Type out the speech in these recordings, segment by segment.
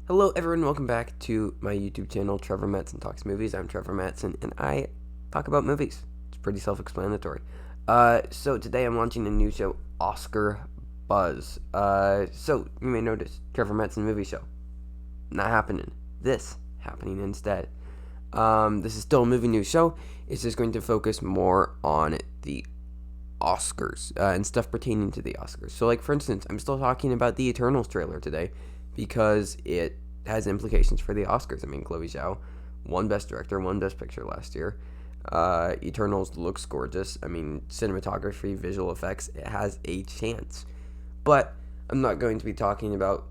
Hello everyone, welcome back to my YouTube channel, Trevor Mattson Talks Movies. I'm Trevor Mattson, and I talk about movies. It's pretty self-explanatory. So today I'm launching a new show, Oscar Buzz. So you may notice, Trevor Mattson Movie Show. Not happening. This happening instead. This is still a movie news show. It's just going to focus more on the Oscars, and stuff pertaining to the Oscars. So like, for instance, I'm still talking about the Eternals trailer today, because it has implications for the Oscars. I mean, Chloe Zhao won Best Director, won Best Picture last year. Eternals looks gorgeous. I mean, cinematography, visual effects, it has a chance. But I'm not going to be talking about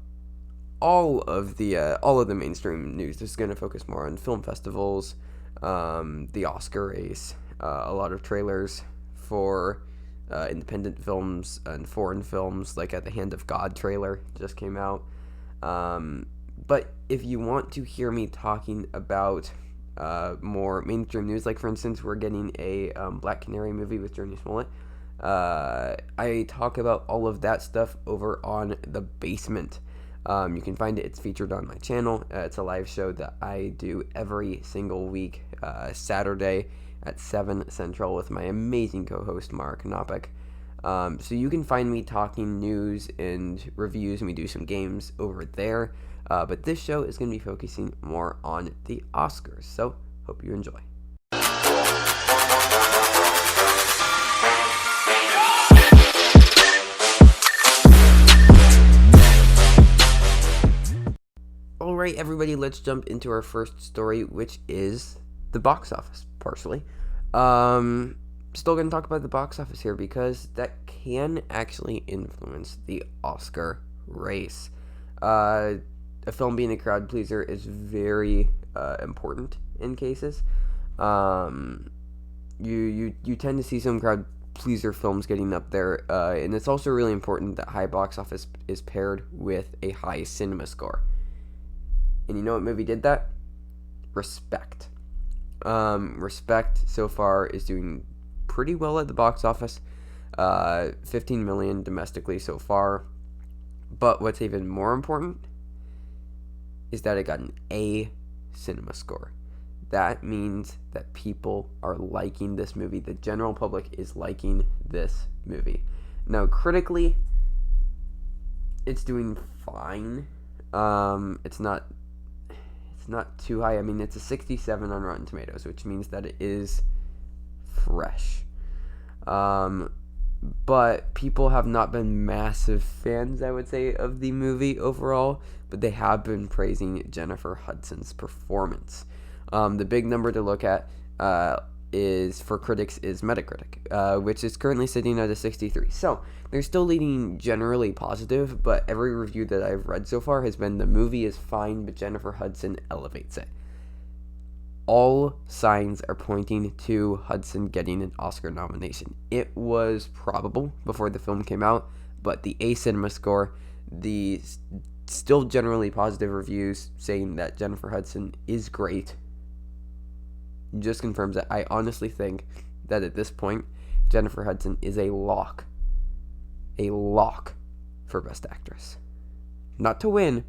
all of the mainstream news. This is going to focus more on film festivals, the Oscar race, a lot of trailers for independent films and foreign films, like The Hand of God trailer just came out. But if you want to hear me talking about more mainstream news, like for instance, we're getting a Black Canary movie with Journey Smollett. I talk about all of that stuff over on The Basement. You can find it. It's featured on my channel. It's a live show that I do every single week, Saturday at 7 Central with my amazing co-host, Mark Knopek. So you can find me talking news and reviews, and we do some games over there. But this show is going to be focusing more on the Oscars. So hope you enjoy. Alright, everybody, let's jump into our first story, which is the box office, partially. Still going to talk about the box office here because that can actually influence the Oscar race. A film being a crowd pleaser is very important in cases. You tend to see some crowd pleaser films getting up there, and it's also really important that high box office is paired with a high cinema score. And you know what movie did that? Respect. Respect so far is doing pretty well at the box office. 15 million domestically so far. But what's even more important is that it got an A cinema score. That means that people are liking this movie. The general public is liking this movie. Now, critically, it's doing fine. It's not too high. I mean, it's a 67 on Rotten Tomatoes, which means that it is fresh. But people have not been massive fans, I would say, of the movie overall, but they have been praising Jennifer Hudson's performance. The big number to look at is for critics is Metacritic, which is currently sitting at a 63. So they're still leaning generally positive, but every review that I've read so far has been the movie is fine, but Jennifer Hudson elevates it. All signs are pointing to Hudson getting an Oscar nomination. It was probable before the film came out, but the A cinema score, the still generally positive reviews saying that Jennifer Hudson is great, just confirms that. I honestly think that at this point, Jennifer Hudson is a lock for Best Actress. Not to win,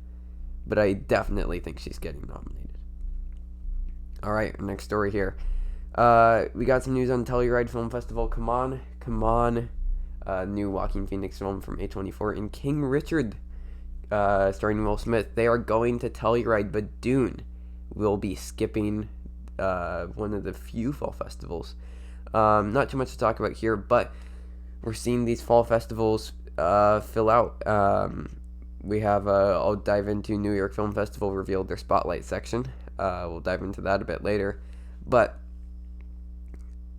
but I definitely think she's getting nominated. Alright, our next story here. We got some news on Telluride Film Festival. Come on. New Joaquin Phoenix film from A24 and King Richard, starring Will Smith. They are going to Telluride, but Dune will be skipping one of the few fall festivals. Not too much to talk about here, but we're seeing these fall festivals fill out. We have, I'll dive into New York Film Festival revealed their Spotlight section. We'll dive into that a bit later. But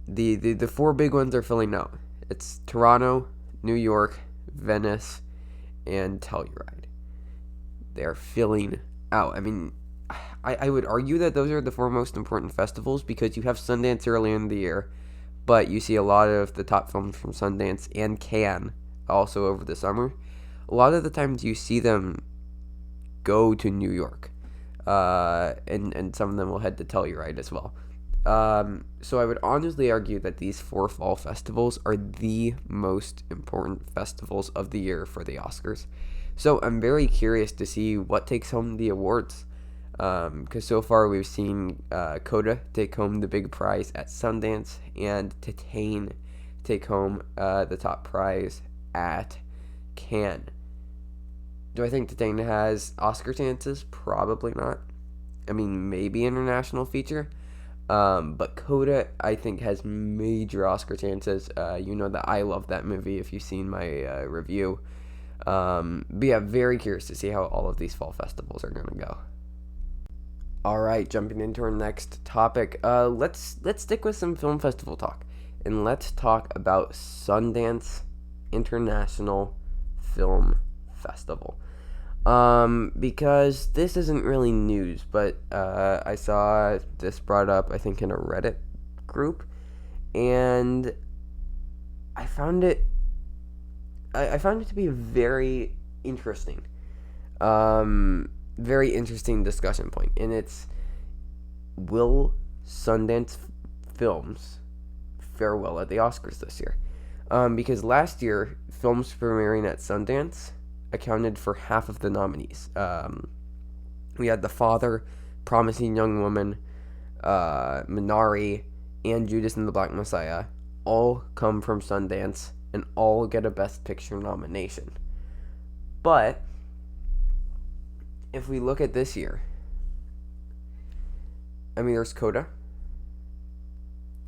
the four big ones are filling out. It's Toronto, New York, Venice, and Telluride. They are filling out. I mean, I would argue that those are the four most important festivals because you have Sundance early in the year, but you see a lot of the top films from Sundance and Cannes also over the summer. A lot of the times you see them go to New York, and some of them will head to Telluride as well. So I would honestly argue that these four fall festivals are the most important festivals of the year for the Oscars. So I'm very curious to see what takes home the awards. Because so far we've seen Coda take home the big prize at Sundance, and Titane take home the top prize at Cannes. Do I think Titane has Oscar chances? Probably not. I mean, maybe international feature. But Coda, I think, has major Oscar chances. You know that I love that movie if you've seen my review. But yeah, very curious to see how all of these fall festivals are going to go. All right, jumping into our next topic. Let's stick with some film festival talk, and let's talk about Sundance International Film Festival. Because this isn't really news, but I saw this brought up, I think, in a Reddit group, and I found it to be very interesting. Very interesting discussion point, and it's, will Sundance films fare well at the Oscars this year? Because last year, films premiering at Sundance accounted for half of the nominees. We had The Father, Promising Young Woman, Minari, and Judas and the Black Messiah all come from Sundance and all get a Best Picture nomination. But if we look at this year, I mean, there's Coda,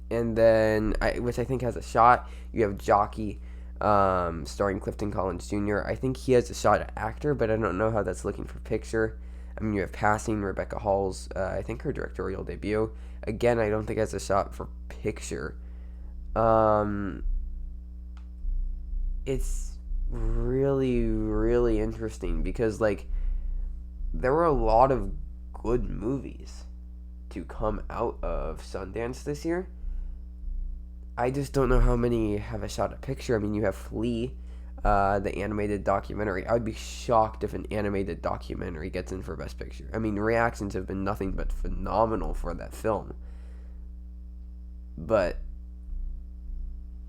and then which I think has a shot. You have Jockey, starring Clifton Collins Jr. I think he has a shot at actor, but I don't know how that's looking for picture. I mean, you have Passing, Rebecca Hall's, I think her directorial debut. Again, I don't think has a shot for picture. It's really, really interesting because, like, there were a lot of good movies to come out of Sundance this year. I just don't know how many have a shot at picture. I mean, you have Flea, the animated documentary. I would be shocked if an animated documentary gets in for Best Picture. I mean, reactions have been nothing but phenomenal for that film. But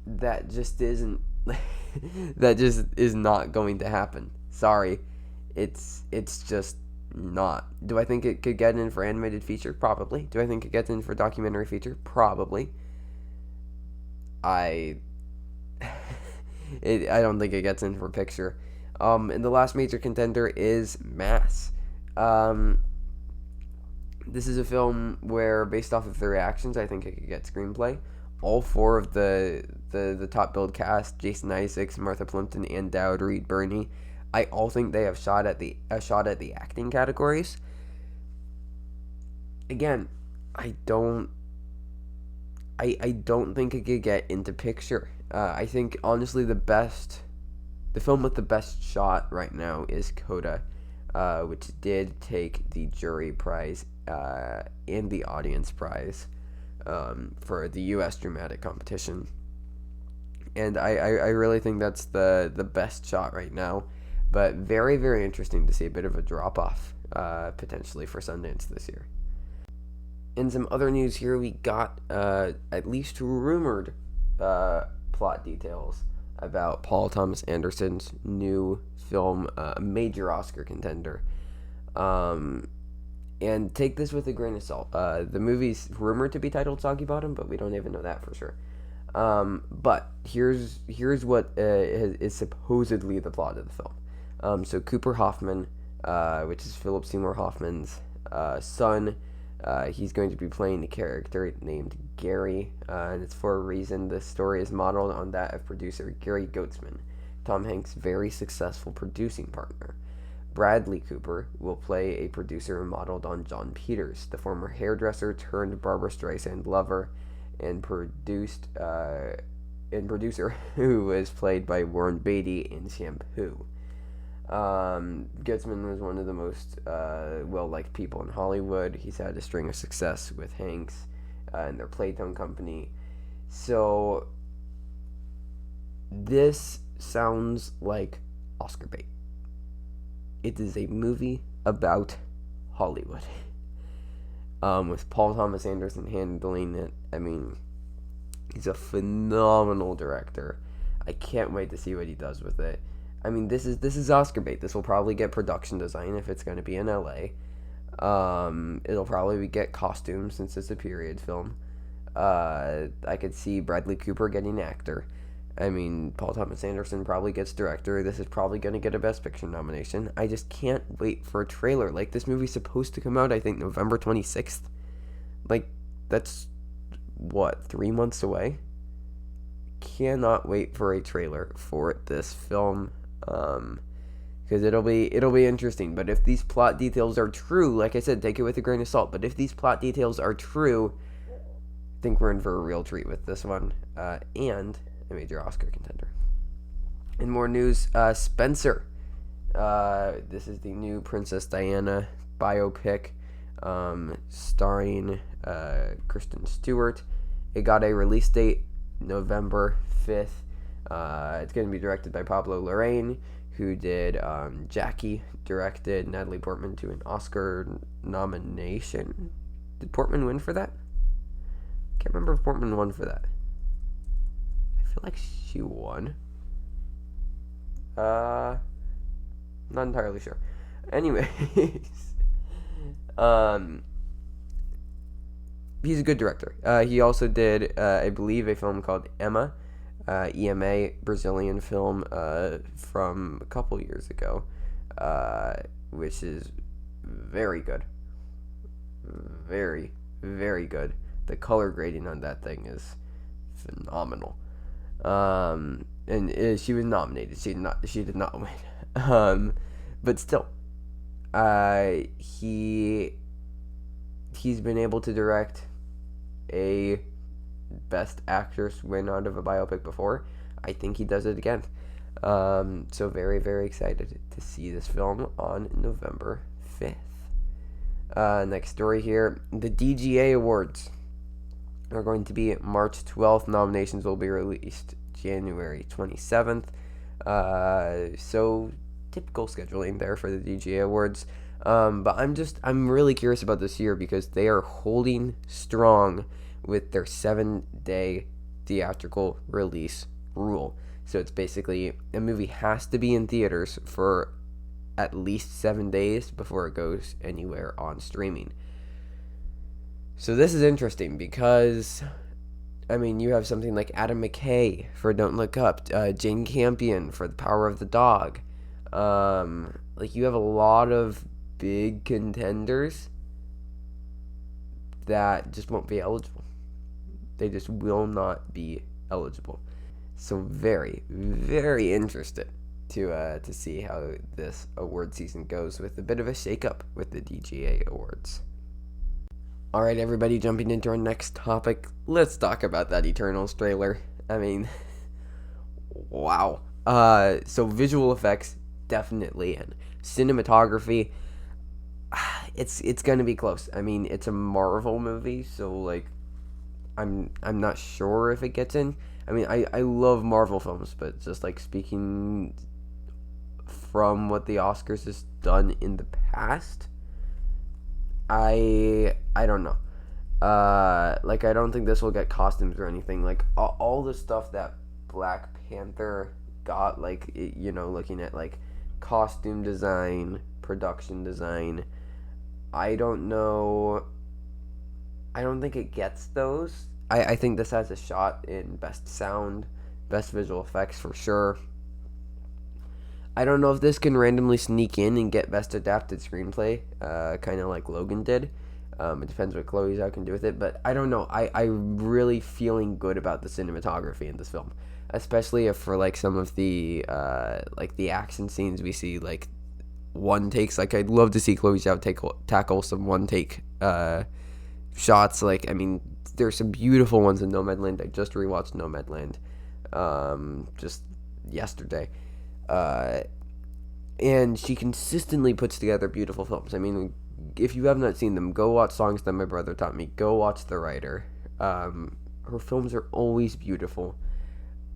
that just isn't... that just is not going to happen. Sorry. It's just not. Do I think it could get in for animated feature? Probably. Do I think it gets in for documentary feature? Probably. I don't think it gets in for picture. And the last major contender is Mass. This is a film where, based off of the reactions, I think it could get screenplay. All four of the top billed cast, Jason Isaacs, Martha Plimpton, and Dowd Reed Birney, I all think they have a shot at the acting categories. Again, I don't think it could get into picture. I think, honestly, the film with the best shot right now is Coda, which did take the jury prize and the audience prize for the U.S. dramatic competition. And I really think that's the best shot right now. But very, very interesting to see a bit of a drop-off potentially for Sundance this year. In some other news here, we got at least rumored plot details about Paul Thomas Anderson's new film, a major Oscar contender. And take this with a grain of salt. The movie's rumored to be titled Soggy Bottom, but we don't even know that for sure. But here's what is supposedly the plot of the film. So Cooper Hoffman, which is Philip Seymour Hoffman's son, he's going to be playing a character named Gary, and it's for a reason. The story is modeled on that of producer Gary Goetzman, Tom Hanks' very successful producing partner. Bradley Cooper will play a producer modeled on John Peters, the former hairdresser turned Barbra Streisand lover, and producer who was played by Warren Beatty in Shampoo. Goetzman was one of the most well-liked people in Hollywood. He's had a string of success with Hanks and their Playtone company. So this sounds like Oscar bait. It is a movie about Hollywood. With Paul Thomas Anderson handling it. I mean, he's a phenomenal director. I can't wait to see what he does with it. I mean, this is Oscar bait. This will probably get production design if it's going to be in LA. It'll probably get costumes since it's a period film. I could see Bradley Cooper getting actor. I mean, Paul Thomas Anderson probably gets director. This is probably going to get a Best Picture nomination. I just can't wait for a trailer. Like, this movie's supposed to come out, I think, November 26th. Like, that's, what, 3 months away? Cannot wait for a trailer for this film. Because it'll be interesting. But if these plot details are true, like I said, take it with a grain of salt. But if these plot details are true, I think we're in for a real treat with this one. And a major Oscar contender. In more news, Spencer. This is the new Princess Diana biopic, starring Kristen Stewart. It got a release date, November 5th. It's going to be directed by Pablo Larraín, who did Jackie, directed Natalie Portman to an Oscar nomination. Did Portman win for that? Can't remember if Portman won for that. I feel like she won. Not entirely sure. Anyways, he's a good director. He also did, I believe, a film called Emma, EMA, Brazilian film from a couple years ago, which is very good. Very, very good. The color grading on that thing is phenomenal. And she was nominated. She did not win. But still, he's been able to direct a Best Actress win out of a biopic before. I think he does it again. So very, very excited to see this film on November 5th. Next story here. The DGA Awards are going to be March 12th. Nominations will be released January 27th. So typical scheduling there for the DGA Awards. But I'm really curious about this year because they are holding strong with their 7-day theatrical release rule. So it's basically a movie has to be in theaters for at least 7 days before it goes anywhere on streaming. So this is interesting because, I mean, you have something like Adam McKay for Don't Look Up, Jane Campion for The Power of the Dog. Like, you have a lot of big contenders that just won't be eligible. They just will not be eligible. So very, very interested to see how this award season goes with a bit of a shakeup with the DGA Awards. All right, everybody, jumping into our next topic, let's talk about that Eternals trailer. I mean, wow. So visual effects, definitely, and cinematography, it's gonna be close. I mean, it's a Marvel movie, so like, I'm not sure if it gets in. I mean, I love Marvel films, but just like speaking from what the Oscars has done in the past, I don't know. Like, I don't think this will get costumes or anything. Like, all the stuff that Black Panther got, like, you know, looking at, like, costume design, production design, I don't know. I don't think it gets those. I think this has a shot in best sound, best visual effects for sure. I don't know if this can randomly sneak in and get best adapted screenplay, kind of like Logan did. It depends what Chloe Zhao can do with it, but I don't know. I'm really feeling good about the cinematography in this film, especially if for like some of the like the action scenes we see like one takes. Like, I'd love to see Chloe Zhao tackle some one take shots. Like, I mean, there's some beautiful ones in Nomadland. I just rewatched Nomadland just yesterday. And she consistently puts together beautiful films. I mean, if you have not seen them, go watch Songs That My Brother Taught Me. Go watch The Writer. Her films are always beautiful.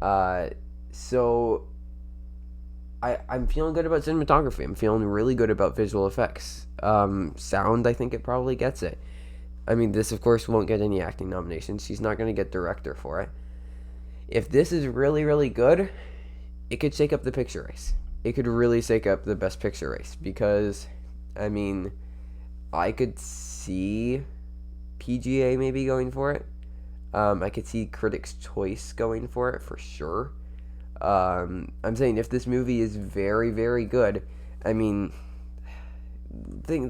So I'm feeling good about cinematography. I'm feeling really good about visual effects. Sound, I think it probably gets it. I mean, this, of course, won't get any acting nominations. She's not going to get director for it. If this is really, really good, it could shake up the picture race. it could really shake up the Best Picture race because, I mean, I could see PGA maybe going for it. I could see Critics' Choice going for it for sure. I'm saying if this movie is very, very good, I mean,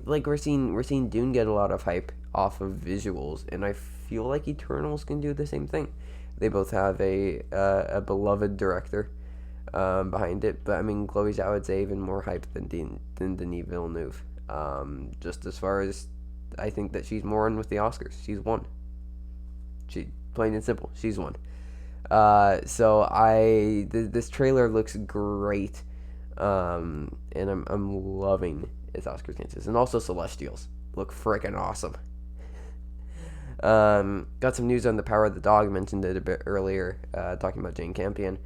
like we're seeing Dune get a lot of hype off of visuals, and I feel like Eternals can do the same thing. They both have a beloved director behind it, but I mean, Chloe Zhao would say even more hype than Denis Villeneuve. Just as far as I think that she's more in with the Oscars. She's won. She plain and simple. She's won. So this trailer looks great, and I'm loving its Oscar chances, and also Celestials look freaking awesome. Got some news on The Power of the Dog. Mentioned it a bit earlier, talking about Jane Campion,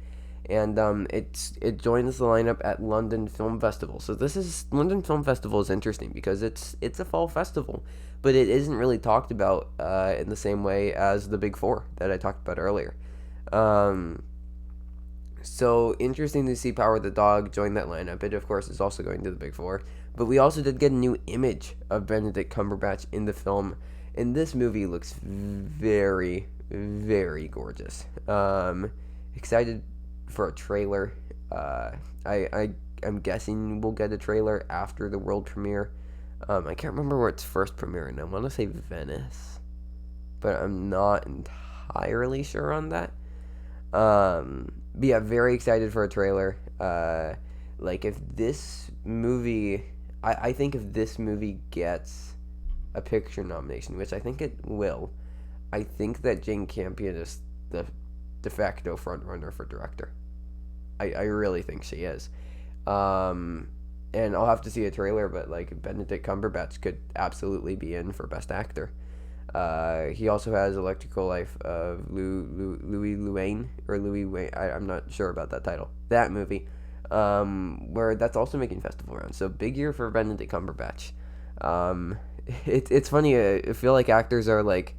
and it joins the lineup at London Film Festival. So London Film Festival is interesting because it's a fall festival, but it isn't really talked about in the same way as the Big Four that I talked about earlier. So interesting to see Power of the Dog join that lineup. It of course is also going to the Big Four, but we also did get a new image of Benedict Cumberbatch in the film, and this movie looks very, very gorgeous. Excited for a trailer. I'm guessing we'll get a trailer after the world premiere. I can't remember where it's first premiering. I want to say Venice, but I'm not entirely sure on that. But yeah, very excited for a trailer. Like if this movie, I think if this movie gets a picture nomination, which I think it will, I think that Jane Campion is the de facto front runner for director. I really think she is. And I'll have to see a trailer, but like Benedict Cumberbatch could absolutely be in for Best Actor. He also has Electrical Life of Louis Wayne. I'm not sure about that title. That movie, where that's also making festival rounds. So big year for Benedict Cumberbatch. It's funny. I feel like actors are like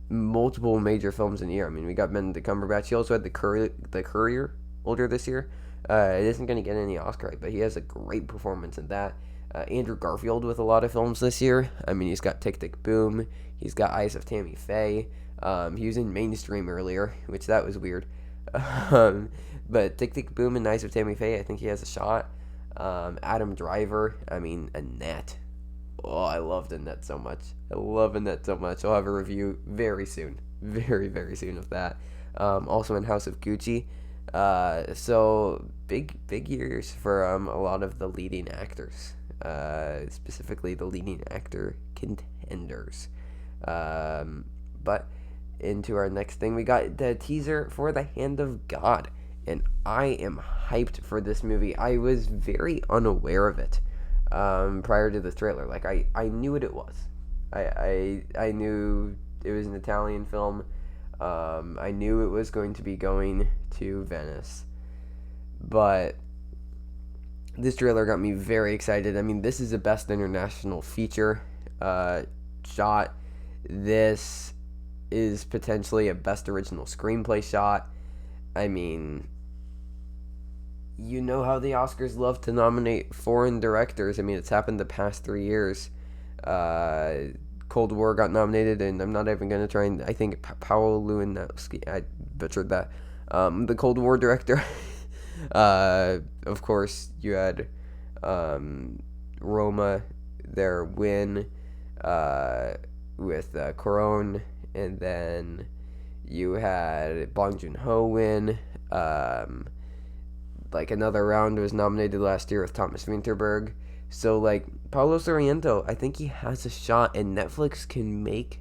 multiple major films in a year. I mean, we got Benedict Cumberbatch. He also had the Courier older this year. It isn't going to get any Oscar hype, but he has a great performance in that. Andrew Garfield with a lot of films this year. I mean, he's got Tick Tick Boom. He's got Eyes of Tammy Faye. He was in Mainstream earlier, which that was weird. But Tick Tick Boom and Eyes of Tammy Faye, I think he has a shot. Adam Driver. I mean, Annette. Oh, I loved Annette so much. I love Annette so much. I'll have a review very soon. Very, very soon of that. Also in House of Gucci. So big years for a lot of the leading actors. Specifically the leading actor contenders. But into our next thing, we got the teaser for The Hand of God, and I am hyped for this movie. I was very unaware of it prior to the trailer. Like I knew what it was. I knew it was an Italian film. I knew it was going to be going to Venice, but this trailer got me very excited. I mean, this is a Best International Feature shot. This is potentially a Best Original Screenplay shot. I mean, you know how the Oscars love to nominate foreign directors. I mean, it's happened the past 3 years. Cold War got nominated, and I'm not even going to try and... I think Paolo Lewandowski, I butchered that. The Cold War director. Of course, you had Roma, their win with Corone, and then you had Bong Joon-ho win. Like another round was nominated last year with Thomas Vinterberg. So like Paulo Sorrento, I think he has a shot, and Netflix can make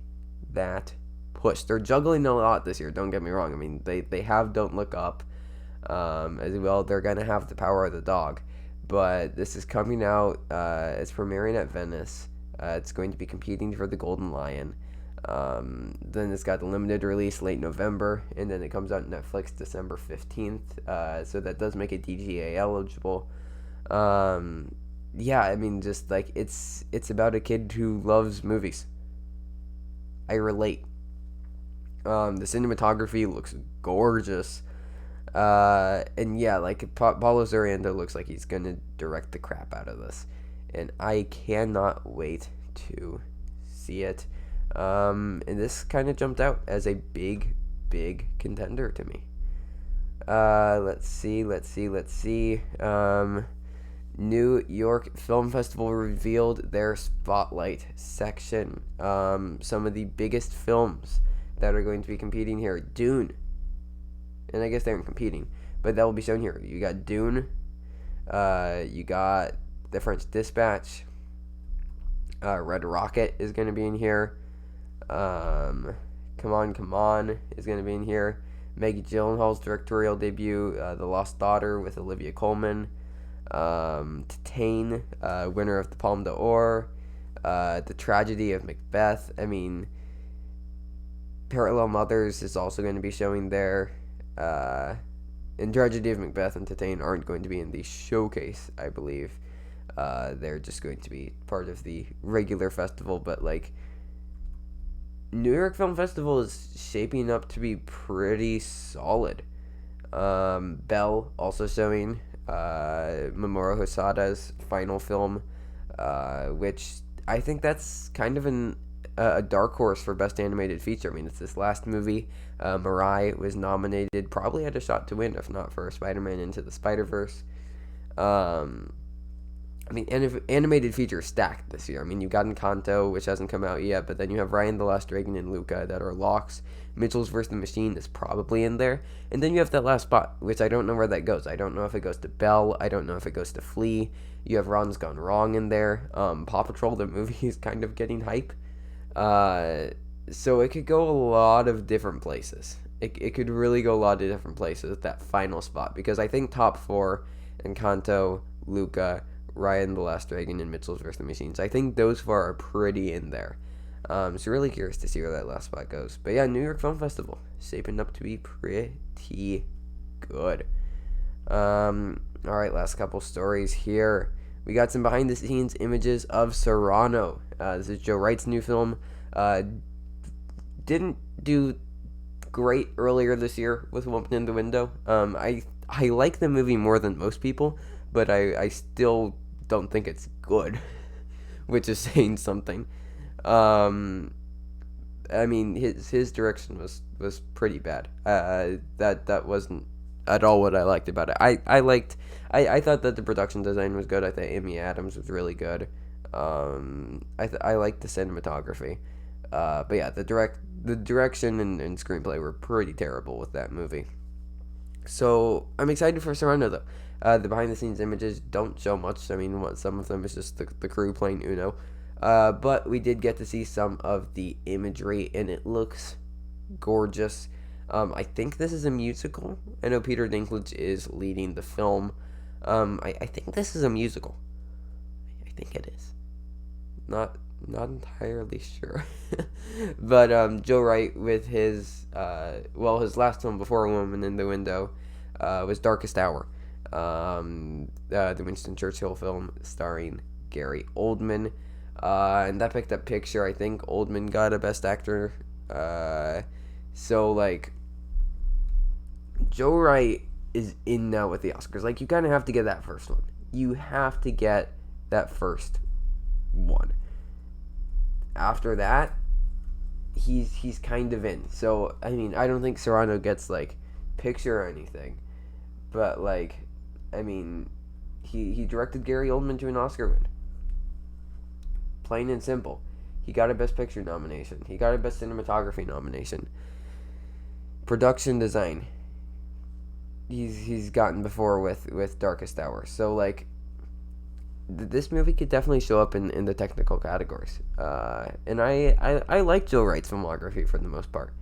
that push. They're juggling a lot this year, don't get me wrong. I mean, they have Don't Look Up as well. They're going to have The Power of the Dog. But this is coming out. It's premiering at Venice. It's going to be competing for the Golden Lion. Then it's got the limited release late November, and then it comes out on Netflix December 15th. So that does make it DGA eligible. Yeah, I mean, just like it's about a kid who loves movies. I relate. The cinematography looks gorgeous. And yeah, like Paulo Sorrento looks like he's gonna direct the crap out of this, and I cannot wait to see it. And this kind of jumped out as a big contender to me. Let's see. New York Film Festival revealed their Spotlight section. Some of the biggest films that are going to be competing here. Dune. And I guess they aren't competing, but that will be shown here. You got Dune. You got The French Dispatch. Red Rocket is going to be in here. Come On is going to be in here. Maggie Gyllenhaal's directorial debut, The Lost Daughter with Olivia Colman. Titane, winner of the Palme d'Or. The Tragedy of Macbeth. I mean, Parallel Mothers is also going to be showing there. And Tragedy of Macbeth and Titane aren't going to be in the showcase, I believe. They're just going to be part of the regular festival, but like, New York Film Festival is shaping up to be pretty solid. Belle also showing Mamoru Hosada's final film, which I think that's kind of a dark horse for Best Animated Feature. I mean, it's this last movie. Mirai was nominated, probably had a shot to win, if not for Spider-Man Into the Spider-Verse. I mean, animated feature stacked this year. I mean, you got Encanto, which hasn't come out yet, but then you have Raya and the Last Dragon and Luca that are locks. Mitchell's vs. the Machine is probably in there. And then you have that last spot, which I don't know where that goes. I don't know if it goes to Belle. I don't know if it goes to Flea. You have Ron's Gone Wrong in there. Paw Patrol, the movie, is kind of getting hype. So it could go a lot of different places. It could really go a lot of different places, that final spot. Because I think top four, Encanto, Luca, Raya and the Last Dragon, and Mitchell's vs. the Machines. I think those four are pretty in there. So really curious to see where that last spot goes. But yeah, New York Film Festival shaping up to be pretty good. Alright, last couple stories here. We got some behind the scenes images of Serrano. This is Joe Wright's new film. Didn't do great earlier this year with Woman in the Window. I like the movie more than most people, but I still don't think it's good, which is saying something. I mean, his direction was pretty bad. That wasn't at all what I liked about it. I thought that the production design was good. I thought Amy Adams was really good. I liked the cinematography. But yeah, the direction and screenplay were pretty terrible with that movie. So I'm excited for Serrano though. The behind the scenes images don't show much. I mean, some of them is just the crew playing Uno. But we did get to see some of the imagery, and it looks gorgeous. I think this is a musical. I know Peter Dinklage is leading the film. I think this is a musical. I think it is. Not entirely sure. But Joe Wright with his his last film before A Woman in the Window was Darkest Hour. The Winston Churchill film starring Gary Oldman. And that picked up picture. I think Oldman got a Best Actor. So like, Joe Wright is in now with the Oscars. Like, you kind of have to get that first one. You have to get that first one. After that, he's kind of in. So I mean, I don't think Serrano gets like picture or anything, but like, I mean, he directed Gary Oldman to an Oscar win. Plain and simple. He got a Best Picture nomination. He got a Best Cinematography nomination. Production design. He's gotten before with Darkest Hour. So like, this movie could definitely show up in the technical categories. And I like Joe Wright's filmography for the most part.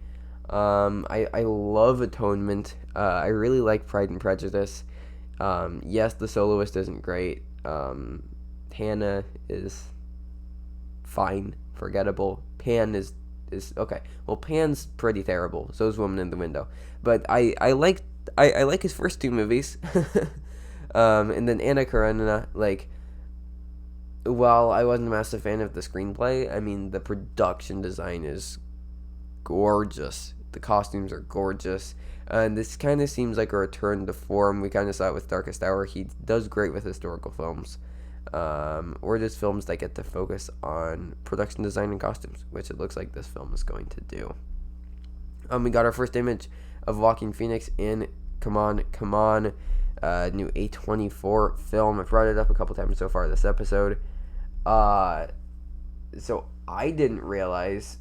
I love Atonement. I really like Pride and Prejudice. Yes, The Soloist isn't great. Hannah is fine, forgettable. Pan is okay. Well, Pan's pretty terrible. So is Woman in the Window. But I like his first two movies. And then Anna Karenina, like, while I wasn't a massive fan of the screenplay, I mean, the production design is gorgeous The costumes are gorgeous. And this kind of seems like a return to form. We kind of saw it with Darkest Hour. He does great with historical films. Or just films that get to focus on production design and costumes, which it looks like this film is going to do. We got our first image of Joaquin Phoenix in Come On, Come On, new A24 film. I've brought it up a couple times so far this episode. So I didn't realize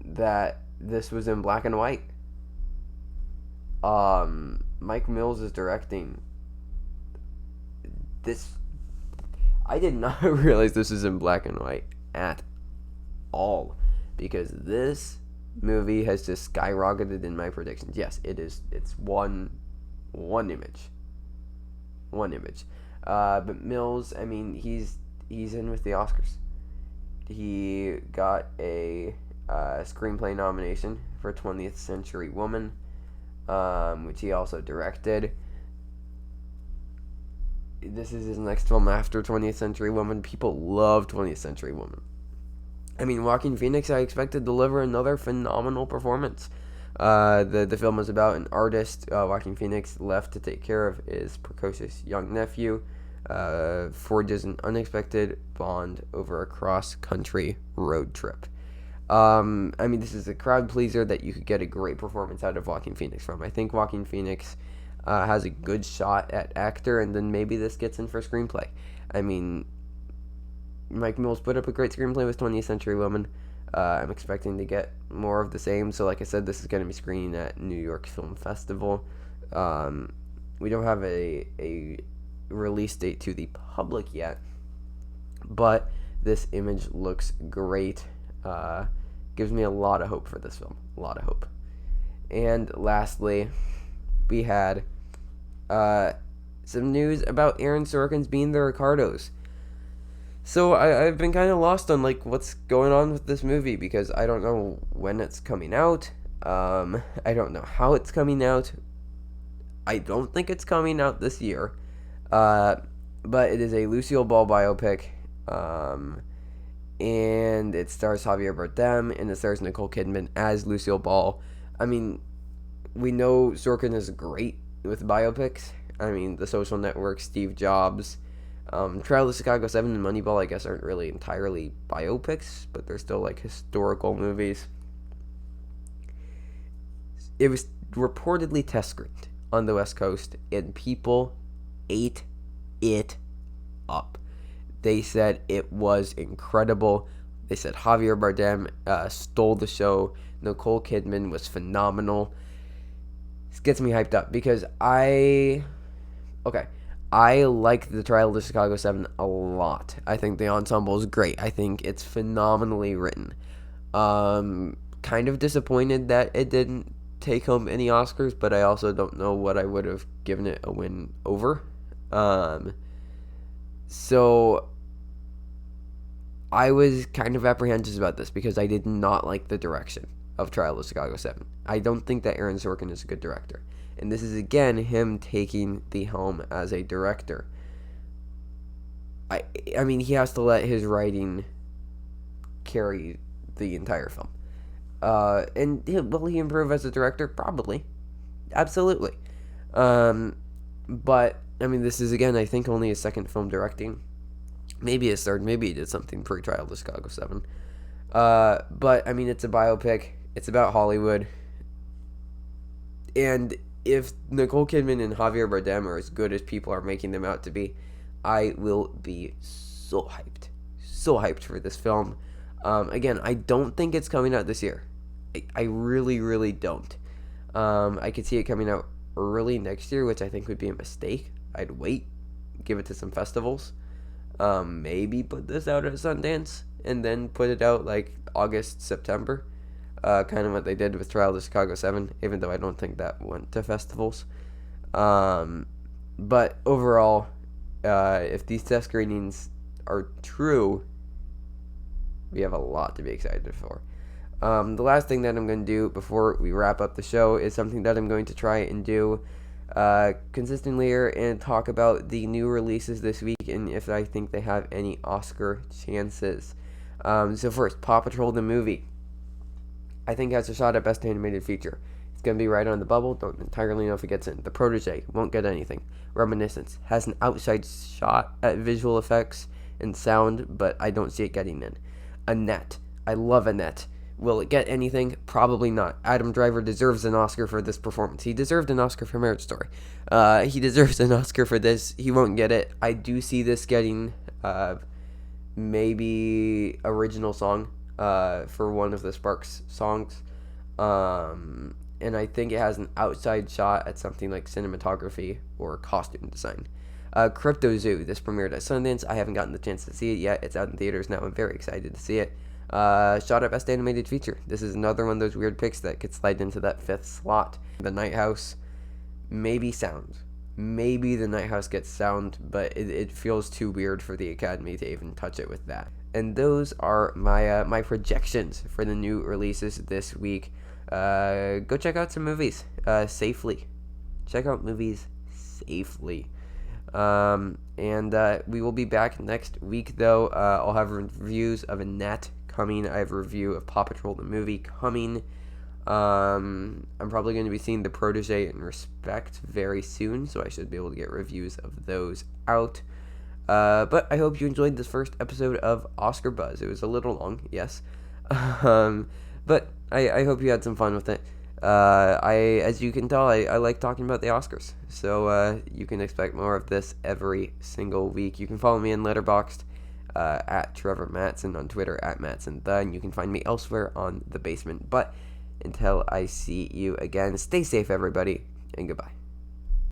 that this was in black and white. Mike Mills is directing this. I did not realize this is in black and white at all, because this movie has just skyrocketed in my predictions. Yes, it is. It's one image. But Mills, I mean, he's in with the Oscars. He got a screenplay nomination for 20th Century Woman, which he also directed. This is his next film after 20th Century Woman. People love 20th Century Woman. I mean, Joaquin Phoenix, I expect to deliver another phenomenal performance. The film is about an artist Joaquin Phoenix left to take care of his precocious young nephew. Forges an unexpected bond over a cross-country road trip. I mean, this is a crowd pleaser that you could get a great performance out of Joaquin Phoenix from. I think Joaquin Phoenix has a good shot at actor, and then maybe this gets in for screenplay. I mean, Mike Mills put up a great screenplay with 20th Century Woman. I'm expecting to get more of the same. So, like I said, this is going to be screening at New York Film Festival. We don't have a release date to the public yet, but this image looks great. Gives me a lot of hope for this film. A lot of hope. And lastly, we had some news about Aaron Sorkin's Being the Ricardos. So I've been kind of lost on like what's going on with this movie, because I don't know when it's coming out. I don't know how it's coming out. I don't think it's coming out this year. But it is a Lucille Ball biopic. And it stars Javier Bardem, and it stars Nicole Kidman as Lucille Ball. I mean, we know Sorkin is great with biopics. I mean, The Social Network, Steve Jobs, Trial of Chicago 7 and Moneyball, I guess, aren't really entirely biopics, but they're still like historical movies. It was reportedly test screened on the West Coast, and people ate it up. They said it was incredible. They said Javier Bardem stole the show. Nicole Kidman was phenomenal. This gets me hyped up because I like the Trial of the Chicago 7 a lot. I think the ensemble is great. I think it's phenomenally written. Kind of disappointed that it didn't take home any Oscars, but I also don't know what I would have given it a win over. So I was kind of apprehensive about this because I did not like the direction of Trial of Chicago 7. I don't think that Aaron Sorkin is a good director. And this is, again, him taking the helm as a director. I mean, he has to let his writing carry the entire film. And will he improve as a director? Probably. Absolutely. But, I mean, this is, again, I think only his second film directing. Maybe his third. Maybe he did something pre-Trial of Chicago 7. But, I mean, it's a biopic. It's about Hollywood. And if Nicole Kidman and Javier Bardem are as good as people are making them out to be, I will be so hyped. So hyped for this film. Again, I don't think it's coming out this year. I really, really don't. I could see it coming out early next year, which I think would be a mistake. I'd wait, give it to some festivals. Maybe put this out at Sundance, and then put it out like August, September. Kind of what they did with Trial of Chicago 7, even though I don't think that went to festivals. But overall, if these test screenings are true, we have a lot to be excited for. The last thing that I'm going to do before we wrap up the show is something that I'm going to try and do consistently here and talk about the new releases this week and if I think they have any Oscar chances. So first, Paw Patrol the movie. I think has a shot at Best Animated Feature. It's going to be right on the bubble. Don't entirely know if it gets in. The Protege won't get anything. Reminiscence has an outside shot at visual effects and sound, but I don't see it getting in. Annette. I love Annette. Will it get anything? Probably not. Adam Driver deserves an Oscar for this performance. He deserved an Oscar for Marriage Story. He deserves an Oscar for this. He won't get it. I do see this getting maybe original song for one of the Sparks songs. And I think it has an outside shot at something like cinematography or costume design. Crypto Zoo. This premiered at Sundance. I haven't gotten the chance to see it yet. It's out in theaters now. I'm very excited to see it. Shot at Best Animated Feature. This is another one of those weird picks that could slide into that 5th slot. The Night House. Maybe sound. Maybe The Night House gets sound, but it feels too weird for the Academy to even touch it with that. And those are my projections for the new releases this week. Go check out some movies safely. Check out movies safely. And we will be back next week, though. I'll have reviews of Annette coming. I have a review of Paw Patrol the movie coming. I'm probably going to be seeing The Protege and Respect very soon, so I should be able to get reviews of those out. But I hope you enjoyed this first episode of Oscar Buzz. It was a little long, yes. But I hope you had some fun with it. As you can tell, I like talking about the Oscars. So you can expect more of this every single week. You can follow me in Letterboxd at Trevor Mattson, on Twitter at Mattson, and you can find me elsewhere on The Basement. But until I see you again, stay safe, everybody, and goodbye.